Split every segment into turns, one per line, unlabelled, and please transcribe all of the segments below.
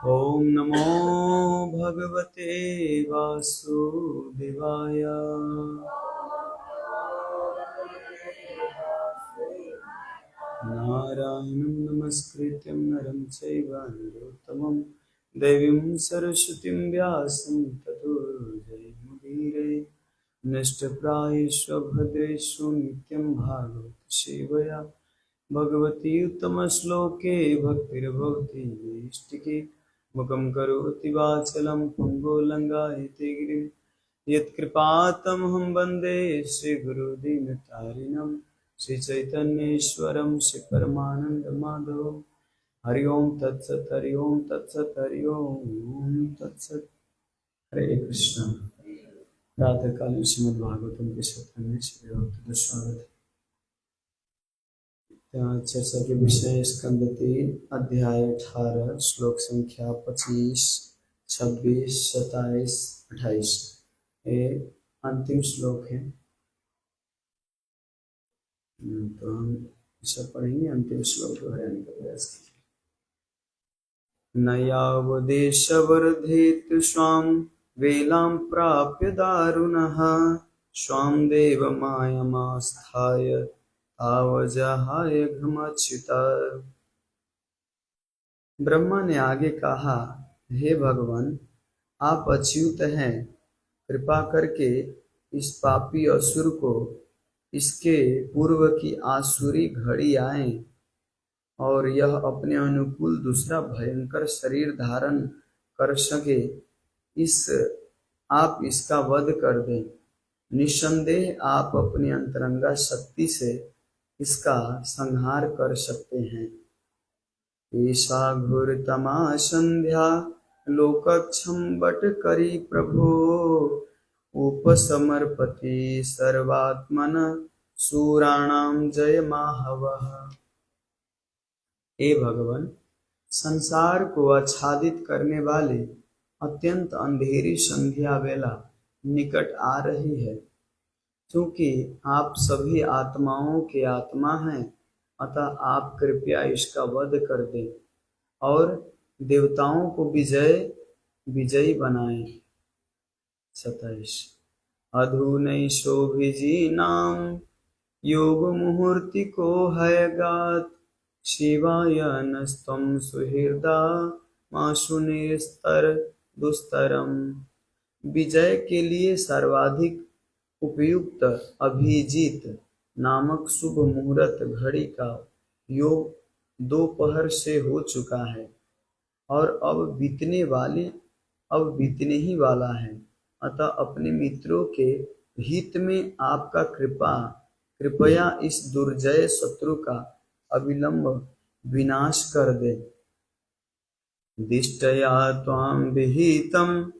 ॐ नमो भगवते वासुदेवाय। नारायणं नमस्कृत्यं नरं चैव नरोत्तमं देवीं सरस्वतीं व्यासं ततो जयमुदीरये। नष्टप्रायेषु भद्रेषु नित्यं भागवत सेवया भगवती उत्तमश्लोके भक्तिर्भवति नैष्टिके। मुखं करोति वाचलं पङ्गुलङ्घयते गिरिं यत्कृपातमहं वन्दे श्रीगुरुदीनतारिणं श्रीचैतन्येश्वरं श्रीपरमानन्दमाधवं। हरि ओं तत्सत् हरि ओं तत्सत् हरि ओं तत्सत्। हरे कृष्ण। प्रातःकालीन श्रीमद्भागवतम के सत्र में श्री भक्त स्वागत है। चर्चा के विषय स्कंद 3 अध्याय 18 श्लोक संख्या 25, 26, 27, 28। ये अंतिम श्लोक है। तो हम सब पढ़ेंगे, अंतिम श्लोक दोहराने का प्रयास करेंगे। न यावदेश वर्धेत स्वां वेलां प्राप्य दारुणः स्वां देवमायमास्थाय तावजहाय घ्नमच्युता। ब्रह्मा ने आगे कहा, हे भगवान, आप अच्युत हैं, कृपा करके इस पापी असुर को इसके पूर्व की आसुरी घड़ी आए और यह अपने अनुकूल दूसरा भयंकर शरीर धारण कर सके, आप इसका वध कर दें। निस्संदेह आप अपनी अंतरंगा शक्ति से इसका संहार कर सकते हैं। ईशा घोरतमा संध्या लोकक्षम बट करी प्रभो उपसमर्पति सर्वात्मन सूराणाम जय माहवः। हे भगवान, संसार को आच्छादित करने वाले अत्यंत अंधेरी संध्या वेला निकट आ रही है। क्योंकि आप सभी आत्माओं के आत्मा हैं, अतः आप कृपया इसका वध कर दें और देवताओं को विजयी बनाएं। 27 अधुनैषोभिजीनां योग मुहूर्ति को है गात शिवाय नस्त्वं सुहृदा माशु निस्तर दुस्तरम। विजय के लिए सर्वाधिक उपयुक्त अभिजीत नामक शुभ मुहूर्त घड़ी का योग दोपहर से हो चुका है और अब बीतने ही वाला है। अतः अपने मित्रों के हित में आपका कृपया इस दुर्जय शत्रु का अविलंब विनाश कर दे। दिष्टया त्वां विहितं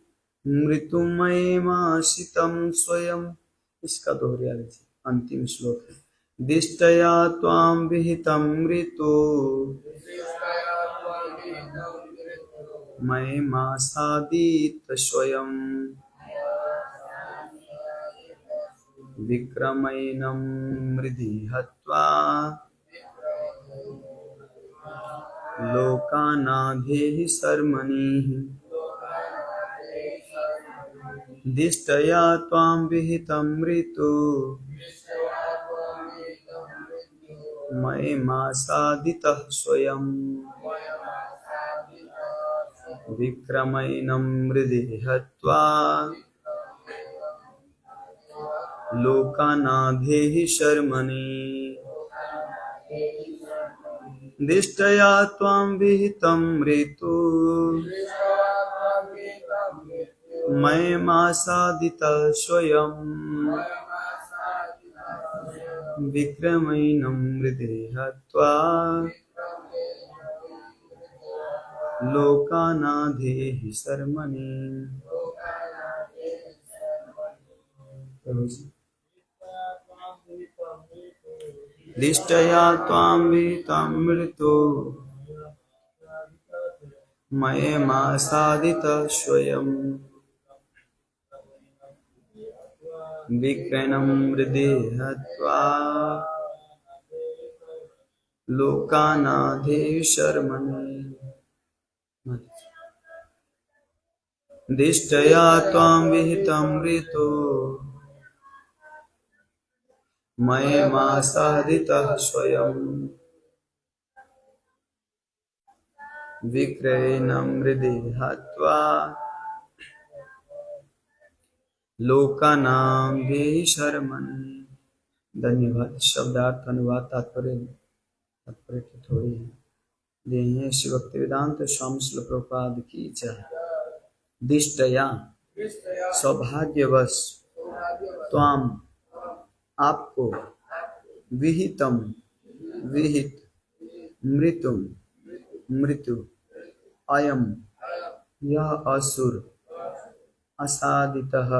मृत्युमयमाशितं स्वयं। इसका दोहरा लीजिए, अंतिम श्लोक है। दिष्टया त्वां विहितं मृत्यु मयमासादित स्वयं विक्रमैनं मृधि हत्वा लोकानाधेहि शर्मणिः। दिष्टया त्वां विहितं मृत्यु मयमासादितः स्वयं विक्रमैनं मृधि हत्वा लोकानाधेहि शर्मणि। दिष्टया त्वां विहितं मृत्यु मयमासादितः स्वयं विक्रमैनं मृधि हत्वा लोकानाधेहि शर्मणि। दिष्टया त्वां विहितं मृत्यु मयमासादितः स्वयं विक्रमैनं मृधि हत्वा लोकानाधेहि शर्मणि। दिष्टया त्वां विहितमृतो मयिमासादितः स्वयं विक्रयेण मृदे हत्वा लोकानां देहि शर्मन्। धन्यवाद। शब्दार्थ अनुवाद तात्पर्य की थोड़ी है। देहे श्री भक्ति वेदांत स्वामी श्रील प्रभुपाद की जय। दिष्टया सौभाग्यवश त्वाम आपको विहितम विहित मृत्युम मृत्यु अयम यह असुर असादितः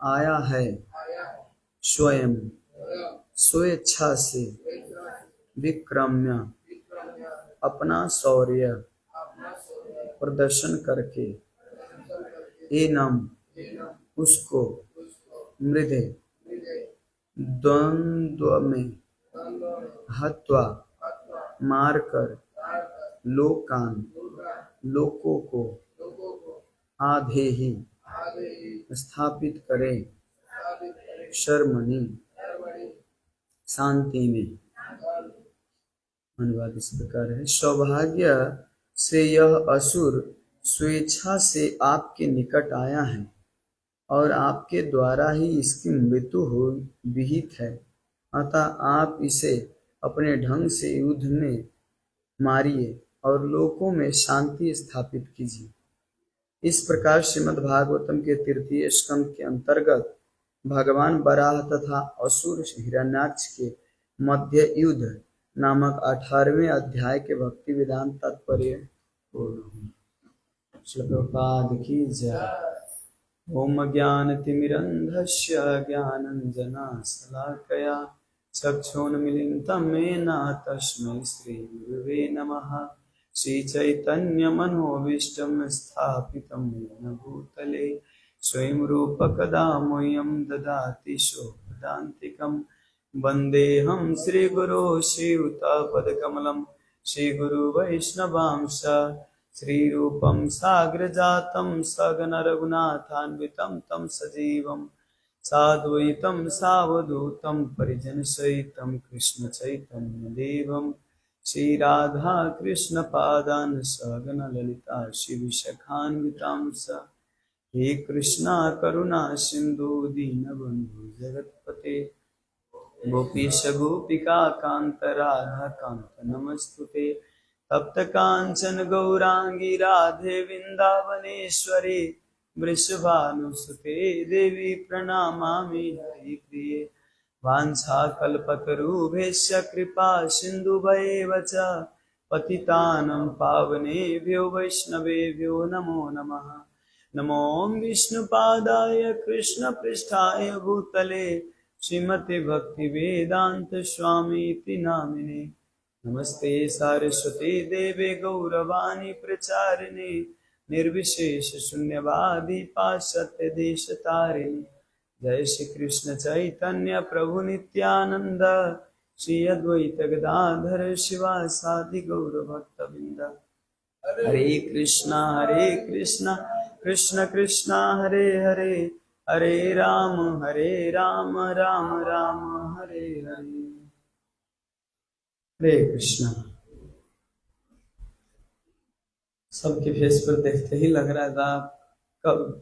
आया है स्वयं स्वेच्छा से विक्रम्य अपना शौर्य प्रदर्शन करके एनम उसको मृदे द्वंद्व में हत्वा मारकर लोकान लोकों को आधे ही स्थापित करे शर्मणि शांति में। अनुवाद इस प्रकार है। सौभाग्य से यह असुर स्वेच्छा से आपके निकट आया है और आपके द्वारा ही इसकी मृत्यु हो विहित है, अतः आप इसे अपने ढंग से युद्ध में मारिए और लोकों में शांति स्थापित कीजिए। इस प्रकार श्रीमद् भागवतम के तृतीय स्कंद के अंतर्गत भगवान बराह तथा असुर हिरण्याक्ष के मध्य युद्ध नामक 18वें अध्याय के भक्ति वेदांत तात्पर्य पूर्ण हुआ। श्री प्रभुपाद की जय। ओम ज्ञानतिमिरन्धस्य ज्ञानाञ्जनशलाकया चक्षुन्मीलितं येन तस्मै श्रीगुरवे नमः। श्रीचैतन्यमनोभीष्टं स्थापितं येन भूतले स्वयं रूप कदा मह्यं ददाति शोभदान्तिकं। वन्देऽहं श्रीगुरो श्रीयुतापदकमलं श्रीगुरुवैष्णवांश श्रीरूपं साग्रजातं सगण रघुनाथान्वितं तं सजीवं साद्वैतं सावधूतं परिजनसहितं कृष्ण चैतन्यदेवं श्रीराधा कृष्ण पादान् सगण ललिता श्रीविशाखान्वितांस। हे कृष्णा करुणा सिंधु दीनबंधु जगत्पते गोपीश गोपिका कांत राधा कांत नमस्तुते। तप्त कांचन गौरांगी राधे वृंदावनेश्वरी वृषभानुसुते देवी प्रणमामि हरिप्रिये। वाञ्छाकल्पतरुभ्यश्च कृपा सिन्धुभैव च पतितानं पावनेभ्यो वैष्णवेभ्यो नमो नमः। नमो विष्णुपादाय कृष्णपृष्ठाय भूतले श्रीमते भक्तिवेदांत स्वामीति नामिने। नमस्ते सारस्वती देवे गौरवाणी प्रचारिणे निर्विशेष शून्यवादी पाश्चात्य देश तारिणे। जय श्री कृष्ण चैतन्य प्रभु नित्यानंद श्री अद्वैत गदाधर शिवासादि गौर भक्तवृंद। हरे कृष्णा कृष्ण कृष्णा हरे हरे हरे राम राम राम हरे हरे। हरे कृष्णा। सबके फेस पर देखते ही लग रहा था कब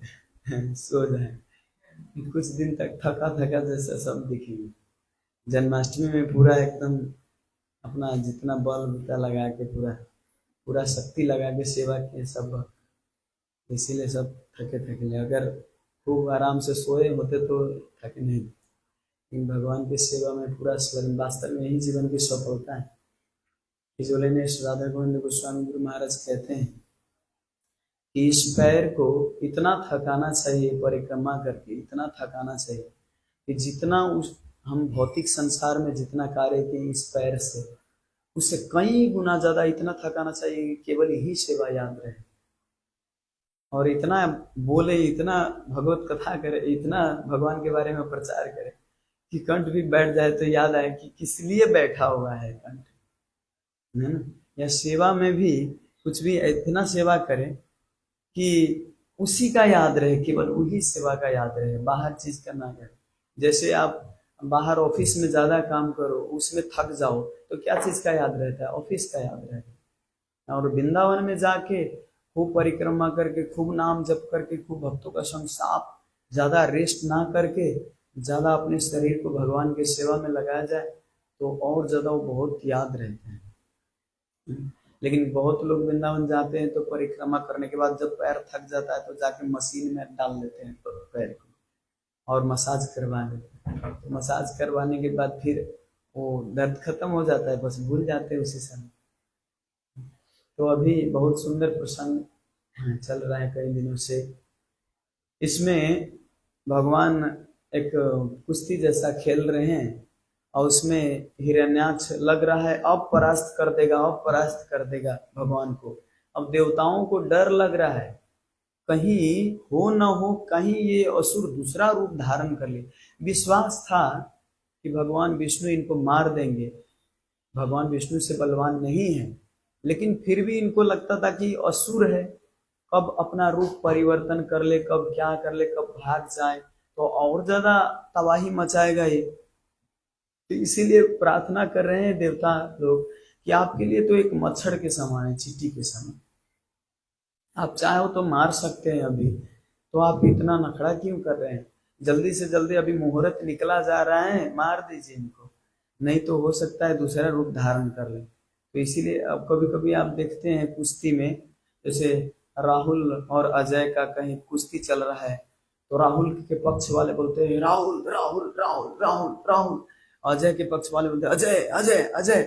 सो जाए। कुछ दिन तक थका थका जैसा सब दिखेंगे। जन्माष्टमी में पूरा एकदम अपना जितना बल बूता लगा के पूरा शक्ति लगा के सेवा किए सब, इसीलिए सब थके थके। अगर खूब आराम से सोए होते तो थके नहीं, लेकिन भगवान की सेवा में पूरा वास्तव में यही जीवन की सफलता है। खिजोले ने राधा गोविंद गोस्वामी गुरु महाराज कहते हैं कि इस पैर को इतना थकाना चाहिए, परिक्रमा करके इतना थकाना चाहिए कि जितना हम भौतिक संसार में जितना कार्य किए इस पैर से, उससे कई गुना ज्यादा इतना थकाना चाहिए कि केवल यही सेवा याद रहे और इतना बोले, इतना भगवत कथा करे, इतना भगवान के बारे में प्रचार करे कि कंठ भी बैठ जाए तो याद आए कि किस लिए बैठा हुआ है कंठ, है ना। या सेवा में भी कुछ भी इतना सेवा करे कि उसी का याद रहे, केवल वही सेवा का याद रहे, बाहर चीज का ना रहे। जैसे आप बाहर ऑफिस में ज्यादा काम करो, उसमें थक जाओ, तो क्या चीज का याद रहता है? ऑफिस का याद रहता है। और वृंदावन में जाके खूब परिक्रमा करके, खूब नाम जप करके, खूब भक्तों का संग साथ, ज्यादा रेस्ट ना करके, ज्यादा अपने शरीर को भगवान की सेवा में लगाया जाए, तो और ज्यादा वो बहुत याद रहते हैं। लेकिन बहुत लोग वृंदावन जाते हैं तो परिक्रमा करने के बाद जब पैर थक जाता है तो जाके मशीन में डाल लेते हैं पैर को और मसाज करवा लेते हैं। तो मसाज करवाने के बाद फिर वो दर्द खत्म हो जाता है, बस भूल जाते हैं उसी समय। तो अभी बहुत सुंदर प्रसंग चल रहा है कई दिनों से। इसमें भगवान एक कुश्ती जैसा खेल रहे हैं और उसमें हिरण्याक्ष लग रहा है अब परास्त कर देगा, अब परास्त कर देगा भगवान को। अब देवताओं को डर लग रहा है, कहीं हो न हो, कहीं ये असुर दूसरा रूप धारण कर ले। विश्वास था कि भगवान विष्णु इनको मार देंगे, भगवान विष्णु से बलवान नहीं है, लेकिन फिर भी इनको लगता था कि असुर है, कब अपना रूप परिवर्तन कर ले, कब क्या कर ले, कब भाग जाए तो और ज्यादा तबाही मचाएगा ये। तो इसीलिए प्रार्थना कर रहे हैं देवता लोग कि आपके लिए तो एक मच्छर के समान है, चींटी के समान, आप चाहो तो मार सकते हैं अभी, तो आप इतना नखड़ा क्यों कर रहे हैं? जल्दी से जल्दी, अभी मुहूर्त निकला जा रहा है, मार दीजिए इनको, नहीं तो हो सकता है दूसरा रूप धारण कर ले। तो इसीलिए अब कभी कभी आप देखते हैं कुश्ती में, जैसे राहुल और अजय का कहीं कुश्ती चल रहा है, तो राहुल के पक्ष वाले बोलते हैं राहुल राहुल राहुल राहुल राहुल, अजय के पक्ष वाले बोलते हैं अजय अजय अजय।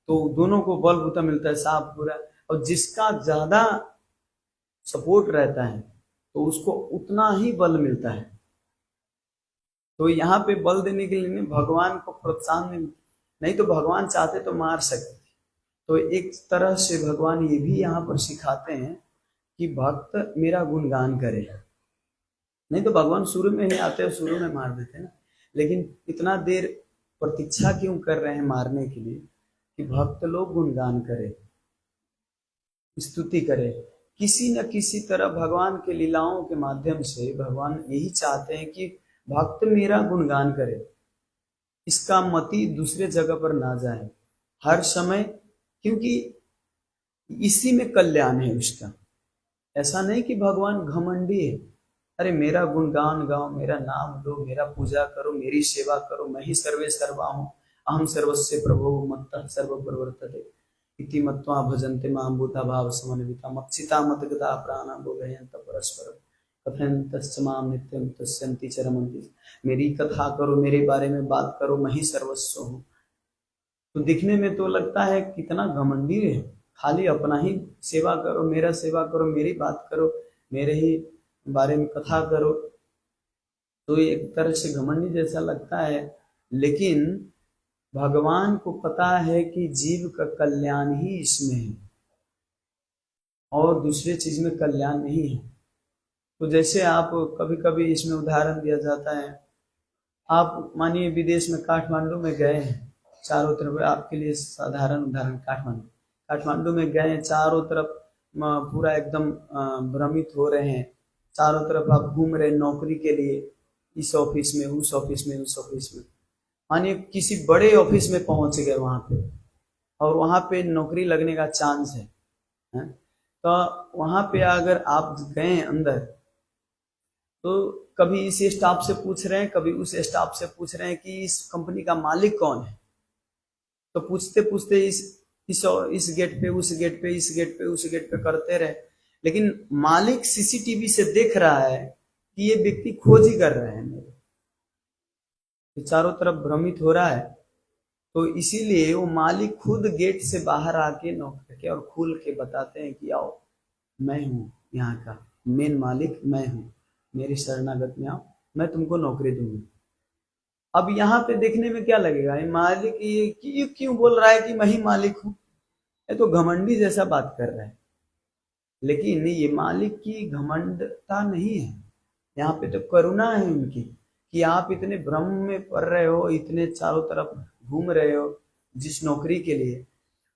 तो दोनों को बल बूता मिलता है साफ पूरा, और जिसका ज्यादा सपोर्ट रहता है तो उसको उतना ही बल मिलता है। तो यहाँ पे बल देने के लिए भगवान को प्रोत्साहन, नहीं तो भगवान चाहते तो मार सकते। तो एक तरह से भगवान ये भी यहाँ पर सिखाते हैं कि भक्त मेरा गुणगान करे, नहीं तो भगवान शुरू में ही आते हैं, शुरू में मार देते हैं ना। लेकिन इतना देर प्रतीक्षा क्यों कर रहे हैं मारने के लिए? कि भक्त लोग गुणगान करे, स्तुति करे, किसी न किसी तरह भगवान के लीलाओं के माध्यम से भगवान यही चाहते हैं कि भक्त मेरा गुणगान करे, इसका मति दूसरे जगह पर ना जाए हर समय, क्योंकि इसी में कल्याण है उसका। ऐसा नहीं कि भगवान घमंडी है, अरे मेरा गुणगान गाओ, मेरा नाम लो, मेरा पूजा करो, मेरी सेवा करो, मैं ही सर्वे सर्वा हूँ, अहम सर्वस्य प्रभो मत्तः सर्व प्रवर्तते इति मत्वा भजन्ते मां भूता भाव समन्विता मत्सिता मतगता प्राणा बोधयन्त परस्पर कथयन्तश्च मां नित्यं तुष्यन्ति च रमन्ति। मेरी कथा करो, मेरे बारे में बात करो, मैं ही सर्वस्व हूँ। तो दिखने में तो लगता है कितना घमंडी है, खाली अपना ही सेवा करो, मेरा सेवा करो, मेरी बात करो, मेरे ही बारे में कथा करो, तो ये एक तरह से घमंडी जैसा लगता है। लेकिन भगवान को पता है कि जीव का कल्याण ही इसमें है और दूसरे चीज में कल्याण नहीं है। तो जैसे आप कभी कभी इसमें उदाहरण दिया जाता है, आप मानिए विदेश में काठमांडू में गए हैं, चारों तरफ, आपके लिए साधारण उदाहरण काठमांडू, काठमांडू में गए हैं, चारों तरफ पूरा एकदम भ्रमित हो रहे हैं, चारों तरफ आप घूम रहे हैं नौकरी के लिए, इस ऑफिस में, उस ऑफिस में, उस ऑफिस में, मानिए किसी बड़े ऑफिस में पहुंच गए वहां पे, और वहां पे नौकरी लगने का चांस है? तो वहां पे अगर आप गए अंदर, तो कभी इस स्टाफ से पूछ रहे हैं, कभी उस स्टाफ से पूछ रहे हैं कि इस कंपनी का मालिक कौन है। तो पूछते पूछते इस गेट पे, उस गेट पे, इस गेट पे, उस गेट पे करते रहे, लेकिन मालिक सीसीटीवी से देख रहा है कि ये व्यक्ति खोज ही कर रहे हैं मेरे, तो चारों तरफ भ्रमित हो रहा है। तो इसीलिए वो मालिक खुद गेट से बाहर आके नॉक करके और खोल के बताते हैं कि आओ, मैं हूँ यहाँ का मेन मालिक, मैं हूँ, मेरी शरणागत में आओ, मैं तुमको नौकरी दूंगी। अब यहाँ पे देखने में क्या लगेगा, ये मालिक ये क्यों बोल रहा है कि मैं ही मालिक हूँ? ये तो घमंडी जैसा बात कर रहा है। लेकिन ये मालिक की घमंडता नहीं है, यहाँ पे तो करुणा है उनकी, कि आप इतने भ्रम में पड़ रहे हो, इतने चारों तरफ घूम रहे हो जिस नौकरी के लिए,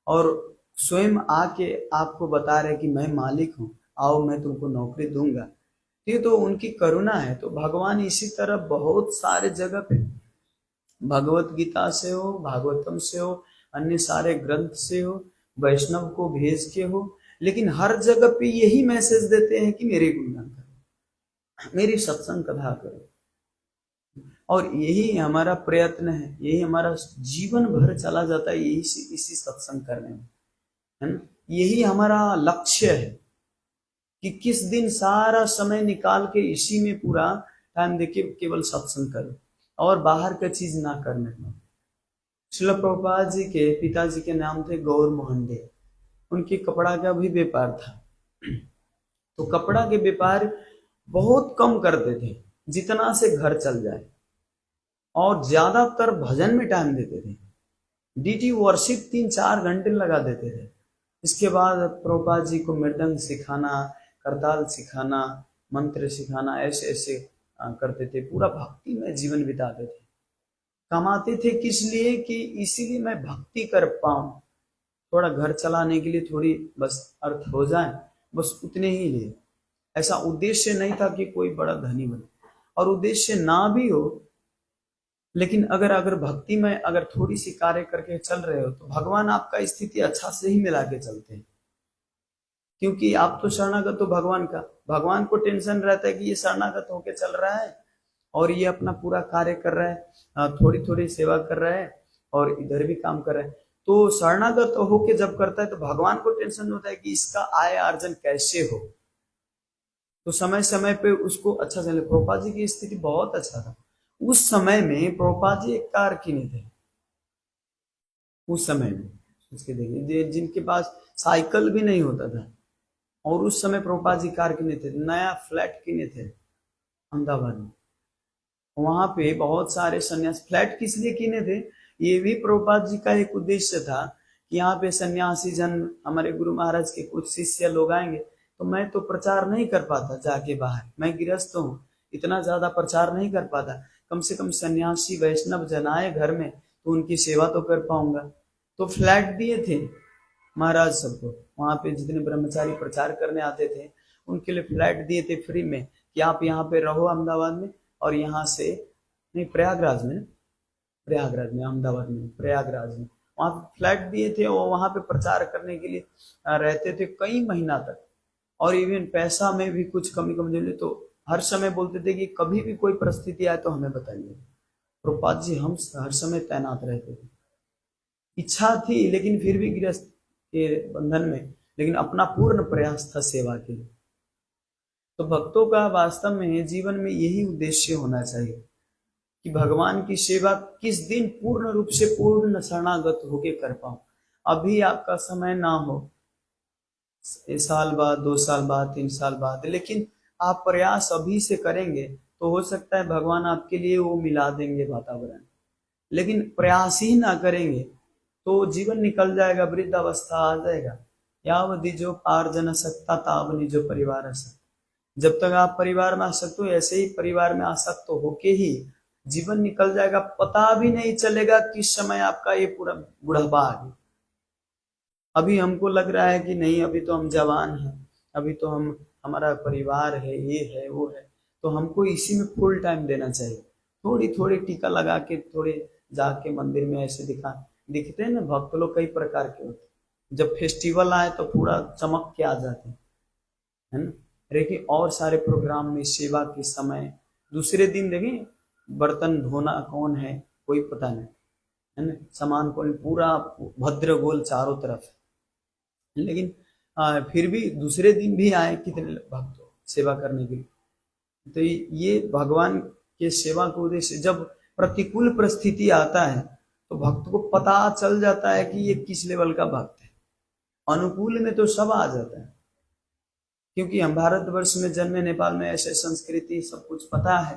और स्वयं आके आपको बता रहे कि मैं मालिक हूँ, आओ मैं तुमको नौकरी दूंगा। ये तो उनकी करुणा है। तो भगवान इसी तरह बहुत सारे जगह पे, भगवत गीता से हो, भागवतम से हो, अन्य सारे ग्रंथ से हो, वैष्णव को भेज के हो, लेकिन हर जगह पे यही मैसेज देते हैं कि मेरे गुणगान करो, मेरी सत्संग कथा करो। और यही हमारा प्रयत्न है, यही हमारा जीवन भर चला जाता है यही इसी सत्संग करने में, है ना। यही हमारा लक्ष्य है कि किस दिन सारा समय निकाल के इसी में पूरा टाइम देके केवल सत्संग करो और बाहर का चीज ना करने को। श्रील प्रभुपाद जी के पिताजी के नाम थे गौर मोहन डे। उनके कपड़ा का भी व्यापार था, तो कपड़ा के व्यापार बहुत कम करते थे जितना से घर चल जाए, और ज्यादातर भजन में टाइम देते थे। डीटी वर्शिप 3-4 घंटे लगा देते थे। इसके बाद प्रभुपाद जी को मृदंग सिखाना, करताल सिखाना, मंत्र सिखाना, ऐसे ऐसे करते थे। पूरा भक्ति में जीवन बिताते थे। कमाते थे किस लिए? कि इसीलिए मैं भक्ति कर पाऊं, थोड़ा घर चलाने के लिए थोड़ी बस अर्थ हो जाए, बस उतने ही लिए। ऐसा उद्देश्य नहीं था कि कोई बड़ा धनी बने, और उद्देश्य ना भी हो, लेकिन अगर भक्ति में अगर थोड़ी सी कार्य करके चल रहे हो तो भगवान आपका स्थिति अच्छा से ही मिला के चलते हैं। क्योंकि आप तो शरणागत हो भगवान का, भगवान को टेंशन रहता है कि ये शरणागत होके चल रहा है और ये अपना पूरा कार्य कर रहा है, थोड़ी थोड़ी सेवा कर रहा है और इधर भी काम कर रहा है। तो शरणागत होके जब करता है तो भगवान को टेंशन होता है कि इसका आय अर्जन कैसे हो, तो समय समय पे उसको अच्छा चले। प्रभुपाद जी की स्थिति बहुत अच्छा था। उस समय में प्रभुपाद जी एक कार किने थे, उस समय में उसके देखिए जिनके पास साइकिल भी नहीं होता था, और उस समय प्रभुपाद जी कार किने थे, नया फ्लैट किने थे अहमदाबाद में। वहां पे बहुत सारे सन्यासी फ्लैट किस लिए किने थे? ये भी प्रभुपाद जी का एक उद्देश्य था कि यहाँ पे सन्यासी जन, हमारे गुरु महाराज के कुछ शिष्य लोग आएंगे, तो मैं तो प्रचार नहीं कर पाता जाके बाहर, मैं गृहस्थ हूँ, इतना ज्यादा प्रचार नहीं कर पाता, कम से कम सन्यासी वैष्णव जन आए घर में तो उनकी सेवा तो कर पाऊंगा। तो फ्लैट दिए थे महाराज सबको, वहां पे जितने ब्रह्मचारी प्रचार करने आते थे उनके लिए फ्लैट दिए थे फ्री में कि आप यहाँ पे रहो अहमदाबाद में, और यहाँ से नहीं प्रयागराज में, अहमदाबाद में प्रयागराज में वहां पे फ्लैट दिए थे, और वहां पे प्रचार करने के लिए रहते थे कई महीना तक। और इवन पैसा में भी कुछ कमी कमजोरी, तो हर समय बोलते थे कि कभी भी कोई परिस्थिति आए तो हमें बताइए। प्रभुपाद जी हम हर समय तैनात रहते थे। इच्छा थी लेकिन फिर भी गृहस्थ के बंधन में, लेकिन अपना पूर्ण प्रयास था सेवा के लिए। तो भक्तों का वास्तव में जीवन में यही उद्देश्य होना चाहिए कि भगवान की सेवा किस दिन पूर्ण रूप से पूर्ण शरणागत होके कर पाऊं। अभी आपका समय ना हो, साल बाद, 2 साल बाद, 3 साल बाद, लेकिन आप प्रयास अभी से करेंगे तो हो सकता है भगवान आपके लिए वो मिला देंगे वातावरण। लेकिन प्रयास ही ना करेंगे तो जीवन निकल जाएगा, वृद्धावस्था आ जाएगा। यावधि जो पार्जन सकता ताव निजो परिवार आसक्त। जब तक आप परिवार में आसक्त हो, ऐसे ही परिवार में आसक्त होके ही जीवन निकल जाएगा, पता भी नहीं चलेगा किस समय आपका ये पूरा बुढ़ापा आ गया। अभी हमको लग रहा है कि नहीं अभी तो हम जवान हैं, अभी तो हम हमारा परिवार है, ये है वो है, तो हमको इसी में फुल टाइम देना चाहिए। थोड़ी थोड़ी टीका लगा के, थोड़े जाके मंदिर में ऐसे दिखते हैं ना भक्त लोग, कई प्रकार के होते हैं। जब फेस्टिवल आए तो पूरा चमक के आ जाते हैं, है ना। देखिए और सारे प्रोग्राम में सेवा के समय दूसरे दिन देखें बर्तन धोना कौन है कोई पता नहीं, है ना, सामान को पूरा भद्र गोल चारों तरफ। लेकिन फिर भी दूसरे दिन भी आए कितने भक्त सेवा करने के लिए। तो ये भगवान के सेवा को उद्देश्य, जब प्रतिकूल परिस्थिति आता है तो भक्त को पता चल जाता है कि ये किस लेवल का भक्त है। अनुकूल में तो सब आ जाता है, क्योंकि हम भारतवर्ष में जन्मे, नेपाल में ऐसे संस्कृति सब कुछ पता है,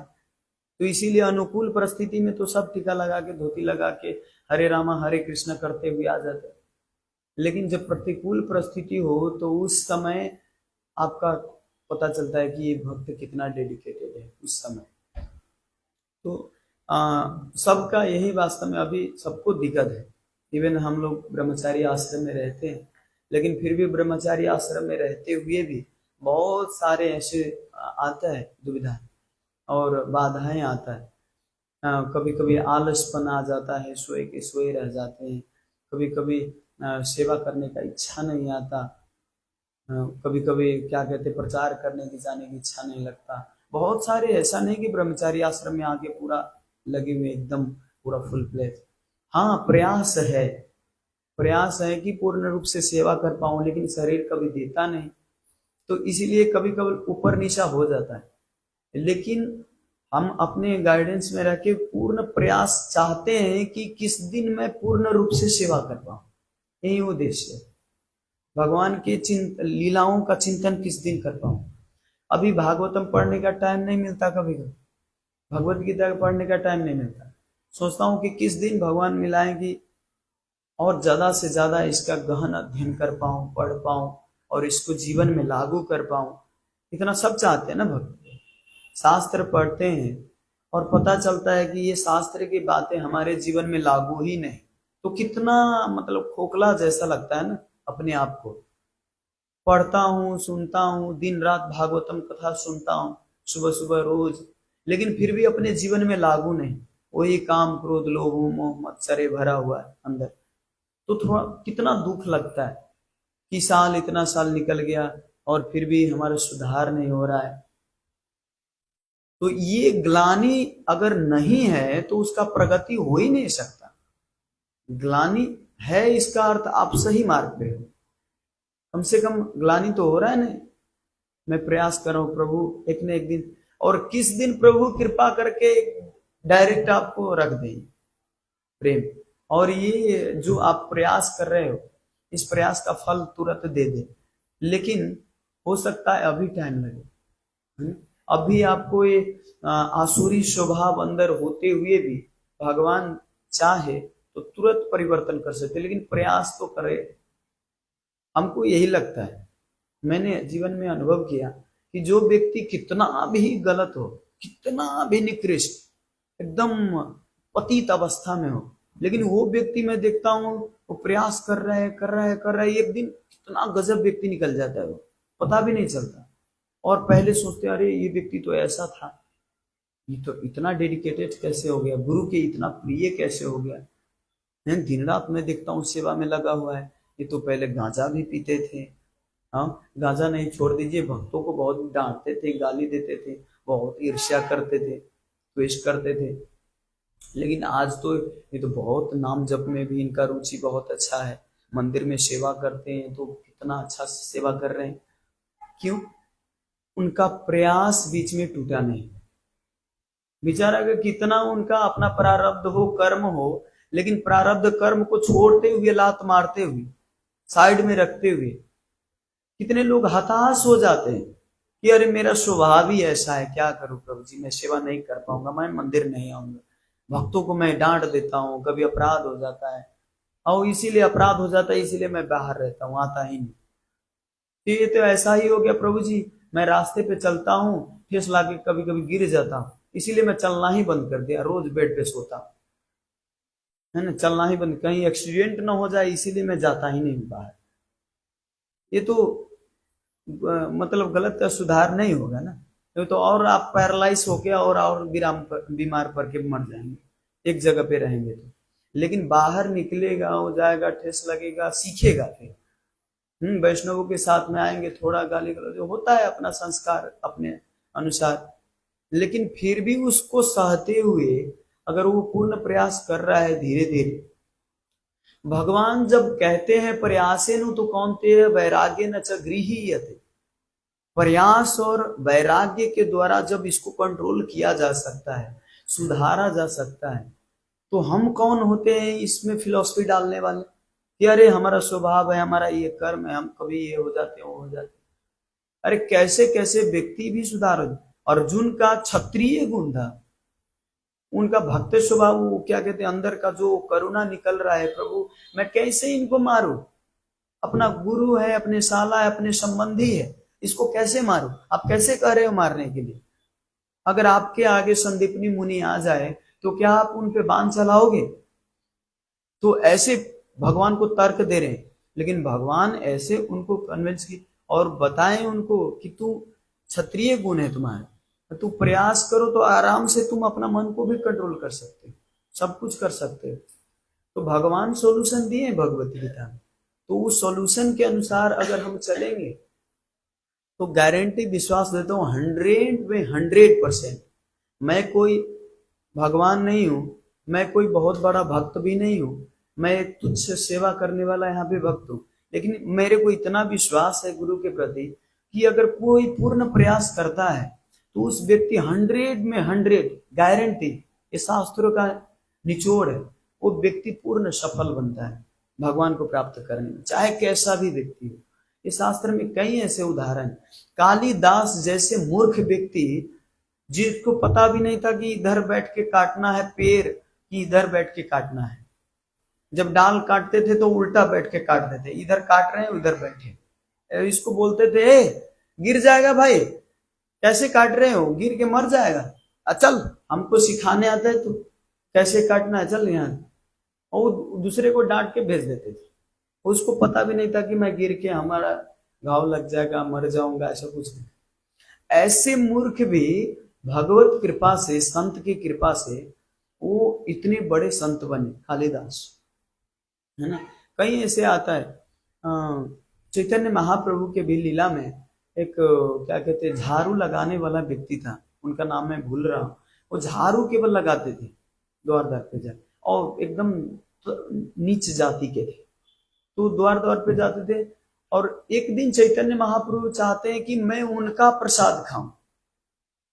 तो इसीलिए अनुकूल परिस्थिति में तो सब टीका लगा के, धोती लगा के, हरे रामा हरे कृष्ण करते हुए आ जाते हैं। लेकिन जब प्रतिकूल परिस्थिति हो तो उस समय आपका पता चलता है कि ये भक्त कितना डेडिकेटेड है उस समय। तो सबका यही वास्तव में अभी सबको दिक्कत है। इवन हम लोग ब्रह्मचारी आश्रम में रहते हैं, लेकिन फिर भी ब्रह्मचारी आश्रम में रहते हुए भी बहुत सारे ऐसे आता है दुविधा और बाधाएं आता है। कभी कभी आलसपन आ जाता है, सोए के सोए रह जाते हैं। कभी कभी सेवा करने का इच्छा नहीं आता। कभी कभी क्या कहते हैं, प्रचार करने की जाने की इच्छा नहीं लगता। बहुत सारे, ऐसा नहीं कि ब्रह्मचारी आश्रम में आके पूरा लगे हुए एकदम पूरा फुल प्लेस। हाँ, प्रयास है कि पूर्ण रूप से सेवा कर पाऊं, लेकिन शरीर कभी देता नहीं, तो इसीलिए कभी कभी ऊपर नीचा हो जाता है। लेकिन हम अपने गाइडेंस में रह के पूर्ण प्रयास चाहते हैं कि किस दिन मैं पूर्ण रूप से सेवा कर पाऊं। यही उद्देश्य है, भगवान के लीलाओं का चिंतन किस दिन कर पाऊं। अभी भागवतम पढ़ने का टाइम नहीं मिलता, कभी कभी भगवत गीता पढ़ने का टाइम नहीं मिलता। सोचता हूँ कि किस दिन भगवान मिलाएंगी और ज्यादा से ज्यादा इसका गहन अध्ययन कर पाऊं, पढ़ पाऊं और इसको जीवन में लागू कर पाऊं। इतना सब चाहते हैं ना भक्त। शास्त्र पढ़ते हैं और पता चलता है कि ये शास्त्र की बातें हमारे जीवन में लागू ही नहीं, तो कितना मतलब खोखला जैसा लगता है ना अपने आप को। पढ़ता हूँ, सुनता हूँ, दिन रात भागवतम कथा सुनता हूँ, सुबह सुबह रोज, लेकिन फिर भी अपने जीवन में लागू नहीं। वही काम क्रोध लोभ मोह मत्सरे भरा हुआ है अंदर। तो थोड़ा कितना दुख लगता है कि इतना साल निकल गया और फिर भी हमारा सुधार नहीं हो रहा है। तो ये ग्लानि अगर नहीं है तो उसका प्रगति हो ही नहीं सकता। ग्लानि है, इसका अर्थ आप सही मार्ग पे हो। कम से कम ग्लानि तो हो रहा है नहीं, मैं प्रयास कर रहा हूं प्रभु एक न एक दिन। और किस दिन प्रभु कृपा करके डायरेक्ट आपको रख दें प्रेम, और ये जो आप प्रयास कर रहे हो इस प्रयास का फल तुरंत दे दे। लेकिन हो सकता है अभी टाइम लगे। अभी आपको ये आसुरी स्वभाव अंदर होते हुए भी भगवान चाहे तो तुरंत परिवर्तन कर सकते, लेकिन प्रयास तो करे। हमको यही लगता है, मैंने जीवन में अनुभव किया कि जो व्यक्ति कितना भी गलत हो, कितना भी निकृष्ट, एकदम पतित अवस्था में हो, लेकिन वो व्यक्ति मैं देखता हूँ वो प्रयास कर रहा है, एक दिन कितना गजब व्यक्ति निकल जाता है, वो पता भी नहीं चलता। और पहले सोचते अरे ये व्यक्ति तो ऐसा था, ये तो इतना डेडिकेटेड कैसे हो गया, गुरु के इतना प्रिय कैसे हो गया। मैं दिन रात में देखता हूँ सेवा में लगा हुआ है। ये तो पहले गांजा भी पीते थे, हाँ गांजा नहीं छोड़ दीजिए, भक्तों को बहुत डांटते थे, गाली देते थे, बहुत ईर्ष्या करते थे, द्वेष करते थे। लेकिन आज तो ये तो बहुत नाम जप में भी इनका रुचि बहुत अच्छा है, मंदिर में सेवा करते हैं तो कितना अच्छा से सेवा कर रहे हैं। क्यों? उनका प्रयास बीच में टूटा नहीं। बेचारा का कितना उनका अपना प्रारब्ध हो, कर्म हो, लेकिन प्रारब्ध कर्म को छोड़ते हुए, लात मारते हुए, साइड में रखते हुए कितने लोग हताश हो जाते हैं कि अरे मेरा स्वभाव ही ऐसा है, क्या करूं प्रभु जी, मैं सेवा नहीं कर पाऊंगा, मैं मंदिर नहीं आऊंगा, भक्तों को मैं डांट देता हूँ, कभी अपराध हो जाता है, और इसीलिए अपराध हो जाता है, इसीलिए मैं बाहर रहता हूँ, आता ही नहीं। ये तो ऐसा ही हो गया प्रभु जी, मैं रास्ते पे चलता हूँ, ठेस लाके कभी कभी गिर जाता हूँ, इसीलिए मैं चलना ही बंद कर दिया, रोज बेड पे सोता हूँ, है ना, चलना ही बंद, कहीं एक्सीडेंट ना हो जाए इसीलिए मैं जाता ही नहीं बाहर। ये तो मतलब गलत का सुधार नहीं होगा ना, तो और आप पैरालाइज हो गया और बीमार पड़ के मर जाएंगे एक जगह पे रहेंगे तो। लेकिन बाहर निकलेगा, हो जाएगा, ठेस लगेगा, सीखेगा फिर। वैष्णवों के साथ में आएंगे, थोड़ा गाली गलौज जो होता है अपना संस्कार अपने अनुसार, लेकिन फिर भी उसको सहते हुए अगर वो पूर्ण प्रयास कर रहा है धीरे धीरे। भगवान जब कहते हैं प्रयासेनु तो कौनते वैराग्य न च गृहीयते, प्रयास और वैराग्य के द्वारा जब इसको कंट्रोल किया जा सकता है, सुधारा जा सकता है, तो हम कौन होते हैं इसमें फिलॉसफी डालने वाले कि अरे हमारा स्वभाव है, हमारा ये कर्म है, हम कभी ये हो जाते हैं, वो हो जाते। अरे कैसे कैसे व्यक्ति भी सुधार। अर्जुन का क्षत्रिय गुण था, उनका भक्त स्वभाव, वो क्या कहते हैं अंदर का जो करुणा निकल रहा है, प्रभु मैं कैसे इनको मारूं, अपना गुरु है, अपने साला है, अपने संबंधी है, इसको कैसे मारूं। आप कैसे कह रहे हो मारने के लिए? अगर आपके आगे संदीपनी मुनि आ जाए तो क्या आप उन पे बाण चलाओगे? तो ऐसे भगवान को तर्क दे रहे हैं, लेकिन भगवान ऐसे उनको कन्विंस की, और बताएं उनको कि तू क्षत्रिय गुण है तुम्हारे, तू प्रयास करो तो आराम से तुम अपना मन को भी कंट्रोल कर सकते हो, सब कुछ कर सकते हो। तो भगवान सॉल्यूशन दिए भगवत गीता में, तो उस सॉल्यूशन के अनुसार अगर हम चलेंगे तो गारंटी विश्वास देता हूँ 100% मैं कोई भगवान नहीं हूं, मैं कोई बहुत बड़ा भक्त भी नहीं हूं, मैं एक तुच्छ सेवा करने वाला यहाँ पे भक्त हूँ, लेकिन मेरे को इतना विश्वास है गुरु के प्रति कि अगर कोई पूर्ण प्रयास करता है तो उस व्यक्ति 100 गारंटी, ये शास्त्रों का निचोड़ है, वो व्यक्ति पूर्ण सफल बनता है भगवान को प्राप्त करने में, चाहे कैसा भी व्यक्ति हो। इस शास्त्र में कई ऐसे उदाहरण, कालिदास जैसे मूर्ख व्यक्ति जिसको पता भी नहीं था कि इधर बैठ के काटना है पेड़ कि इधर बैठ के काटना है, जब डाल काटते थे तो उल्टा बैठ के काटते थे, इधर काट रहे हैं उधर बैठे, इसको बोलते थे ए गिर जाएगा भाई, कैसे काट रहे हो, गिर के मर जाएगा, चल हमको सिखाने आता है तो कैसे काटना है, चल यहाँ, और दूसरे को डांट के भेज देते थे। उसको पता भी नहीं था कि मैं गिर के हमारा घाव लग जाएगा, मर जाऊंगा, ऐसा कुछ नहीं। ऐसे मूर्ख भी भगवत कृपा से, संत की कृपा से वो इतने बड़े संत बने, कालिदास, है ना। कहीं ऐसे आता है, चैतन्य महाप्रभु के भी लीला में एक क्या कहते हैं झाड़ू लगाने वाला व्यक्ति था, उनका नाम मैं भूल रहा हूँ, वो झाड़ू केवल लगाते थे द्वार द्वार पे जा, और एकदम नीच जाति के थे, तो द्वार द्वार पे जाते थे, और एक दिन चैतन्य महाप्रभु चाहते हैं कि मैं उनका प्रसाद खाऊं,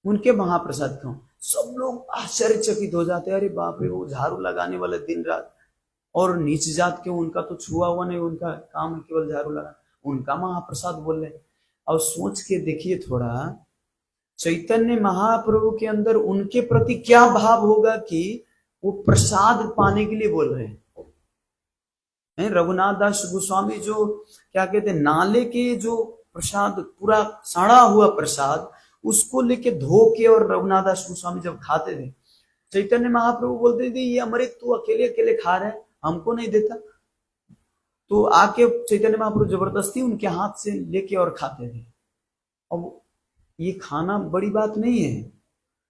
उनके महाप्रसाद खाऊं। सब लोग आश्चर्यचकित हो जाते हैं, अरे बाप रे, वो झाड़ू लगाने वाले दिन रात, और नीच जात के, उनका तो छुआ हुआ नहीं, उनका काम है केवल झाड़ू लगाना, उनका महाप्रसाद बोल रहे। और सोच के देखिए थोड़ा, चैतन्य महाप्रभु के अंदर उनके प्रति क्या भाव होगा कि वो प्रसाद पाने के लिए बोल रहे हैं। रघुनाथ दास गोस्वामी जो क्या कहते हैं, नाले के जो प्रसाद पूरा सड़ा हुआ प्रसाद, उसको लेके धो के, और रघुनाथ दास गोस्वामी जब खाते थे, चैतन्य महाप्रभु बोलते थे ये अमृत तू अकेले अकेले खा रहे हैं, हमको नहीं देता, तो आके चैतन्य महाप्रभु जबरदस्ती उनके हाथ से लेके और खाते थे। अब ये खाना बड़ी बात नहीं है,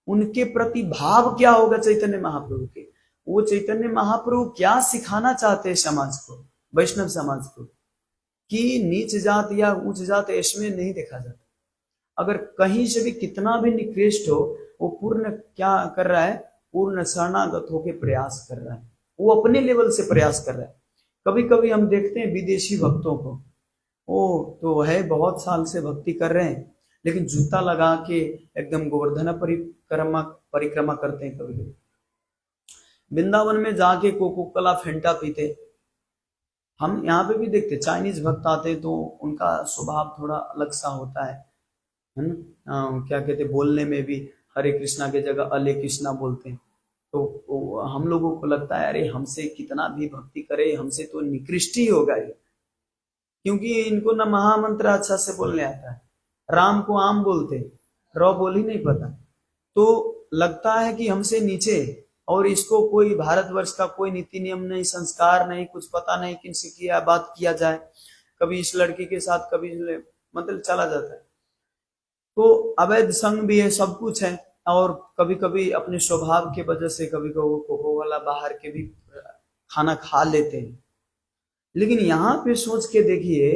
उनके प्रति भाव क्या होगा चैतन्य महाप्रभु के, वो चैतन्य महाप्रभु क्या सिखाना चाहते हैं समाज को, वैष्णव समाज को, कि नीच जात या उच्च जात इसमें नहीं देखा जाता। अगर कहीं से भी कितना भी निकृष्ट हो, वो पूर्ण क्या कर रहा है, पूर्ण शरणागत होकर प्रयास कर रहा है, वो अपने लेवल से प्रयास कर रहा है। कभी कभी हम देखते हैं विदेशी भक्तों को, वो तो है बहुत साल से भक्ति कर रहे हैं, लेकिन जूता लगा के एकदम गोवर्धन परिक्रमा करते हैं। कभी कभी वृंदावन में जाके कोको कोला फेंटा पीते, हम यहाँ पे भी देखते चाइनीज भक्त आते तो उनका स्वभाव थोड़ा अलग सा होता है ना, क्या कहते बोलने में भी हरे कृष्णा के जगह अले कृष्णा बोलते हैं, तो हम लोगों को लगता है अरे हमसे कितना भी भक्ति करे हमसे तो निकृष्ट ही होगा ये, क्योंकि इनको ना महामंत्र अच्छा से बोलने आता है, राम को आम बोलते, र बोल ही नहीं पता, तो लगता है कि हमसे नीचे, और इसको कोई भारतवर्ष का कोई नीति नियम नहीं, संस्कार नहीं, कुछ पता नहीं किनसे किया बात किया जाए, कभी इस लड़की के साथ कभी मतलब चला जाता है, तो अवैध संग भी है, सब कुछ है, और कभी कभी अपने स्वभाव के वजह से कभी कभी कोको वाला बाहर के भी खाना खा लेते हैं। लेकिन यहाँ पे सोच के देखिए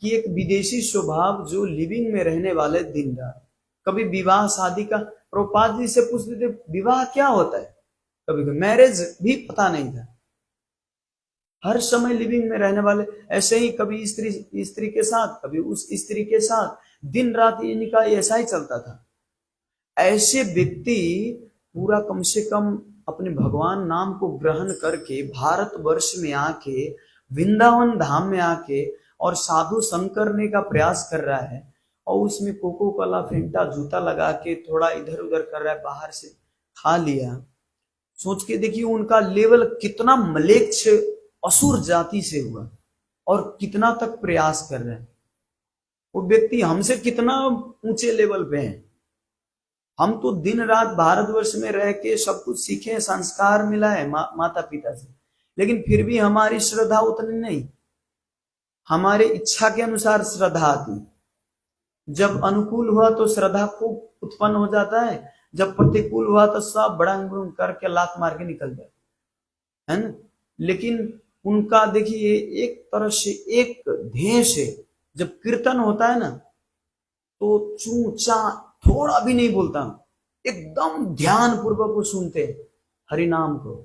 कि एक विदेशी स्वभाव जो लिविंग में रहने वाले दिन रात, कभी विवाह शादी का, प्रभुपाद जी से पूछते थे विवाह क्या होता है, कभी कभी मैरिज भी पता नहीं था, हर समय लिविंग में रहने वाले, ऐसे ही कभी स्त्री के साथ, कभी उस स्त्री के साथ, दिन रात इनका ऐसा ही चलता था। ऐसे व्यक्ति पूरा कम से कम अपने भगवान नाम को ग्रहण करके भारतवर्ष में आके, वृंदावन धाम में आके और साधु संग करने का प्रयास कर रहा है, और उसमें कोको कोला फेंटा जूता लगा के थोड़ा इधर उधर कर रहा है, बाहर से खा लिया। सोच के देखिए उनका लेवल कितना मलेच्छ असुर जाति से हुआ, और कितना तक प्रयास कर रहे हैं। वो व्यक्ति हमसे कितना ऊंचे लेवल पे है, हम तो दिन रात भारतवर्ष में रह के सब कुछ सीखे, संस्कार मिला है माता पिता से, लेकिन फिर भी हमारी श्रद्धा उतनी नहीं, हमारे इच्छा के अनुसार श्रद्धा आती, जब अनुकूल हुआ तो श्रद्धा खूब उत्पन्न हो जाता है, जब प्रतिकूल हुआ तो सब बड़ा करके लात मार के निकल जाए, है ना। लेकिन उनका देखिए एक तरह से एक ध्येय से जब कीर्तन होता है ना, तो चू चा थोड़ा भी नहीं बोलता, एकदम ध्यान पूर्वक वो सुनते हैं, हरि नाम को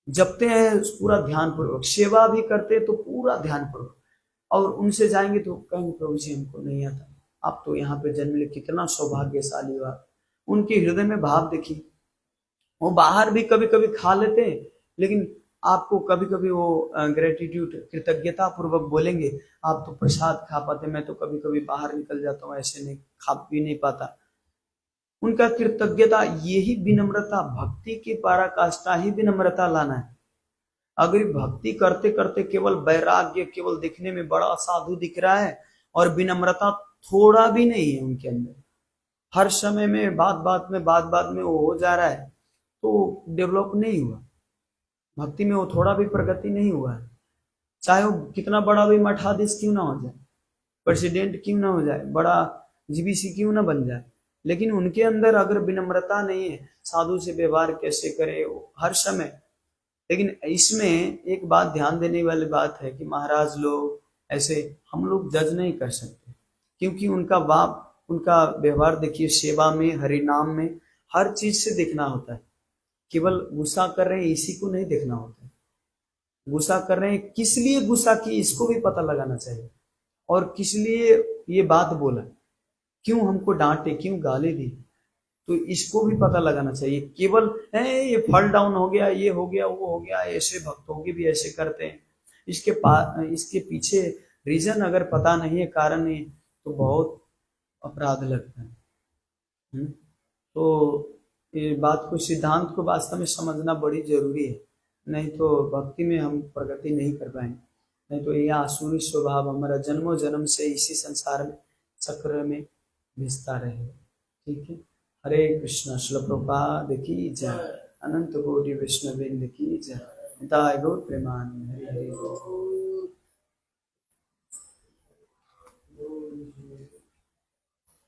जपते हैं पूरा ध्यान पूर्वक, सेवा भी करते तो पूरा ध्यान पूर्वक। और उनसे जाएंगे तो कहेंगे प्रभु जी हमको नहीं आता, आप तो यहाँ पे जन्म ले, कितना सौभाग्यशाली हुआ। उनके हृदय में भाव देखिए, वो बाहर भी कभी कभी खा लेते हैं, लेकिन आपको कभी कभी वो ग्रेटिट्यूड कृतज्ञता पूर्वक बोलेंगे, आप तो प्रसाद खा पाते, मैं तो कभी कभी बाहर निकल जाता हूँ, ऐसे नहीं खा भी नहीं पाता। उनका कृतज्ञता, यही विनम्रता, भक्ति की पराकाष्ठा ही विनम्रता लाना है। अगर भक्ति करते करते केवल वैराग्य, केवल दिखने में बड़ा साधु दिख रहा है और विनम्रता थोड़ा भी नहीं है उनके अंदर, हर समय में बात बात में वो हो जा रहा है, तो डेवलप नहीं हुआ, भक्ति में वो थोड़ा भी प्रगति नहीं हुआ है। चाहे वो कितना बड़ा भी मठाधीश क्यों ना हो जाए, प्रेसिडेंट क्यों ना हो जाए, बड़ा जीबीसी क्यों ना बन जाए, लेकिन उनके अंदर अगर विनम्रता नहीं है, साधु से व्यवहार कैसे करे हर समय। लेकिन इसमें एक बात ध्यान देने वाली बात है कि महाराज लोग ऐसे हम लोग जज नहीं कर सकते, क्योंकि उनका बाप, उनका व्यवहार देखिए, सेवा में, हरि नाम में, हर चीज से देखना होता है। केवल गुस्सा कर रहे हैं इसी को नहीं देखना होता है, गुस्सा कर रहे हैं किस लिए गुस्सा की इसको भी पता लगाना चाहिए, और किस लिए ये बात बोला, क्यों हमको डांटे, क्यों गाली दी, तो इसको भी पता लगाना चाहिए। केवल ये फॉल डाउन हो गया, ये हो गया, वो हो गया, ऐसे भक्तों की भी ऐसे करते हैं, इसके पीछे रीजन अगर पता नहीं है, कारण नहीं, तो बहुत अपराध लगता है। तो ये बात को, सिद्धांत को वास्तव में समझना बड़ी जरूरी है, नहीं तो भक्ति में हम प्रगति नहीं कर पाएंगे, नहीं तो यह आसुरी स्वभाव हमारा जन्मों जन्म से इसी संसार में चक्र में भिजता रहे। ठीक है। हरे कृष्ण। श्रील प्रभुपाद की जय, अनंत कोटि वैष्णववृंद की जय, निताय गौर प्रेमानंद। हरि हरि बोल।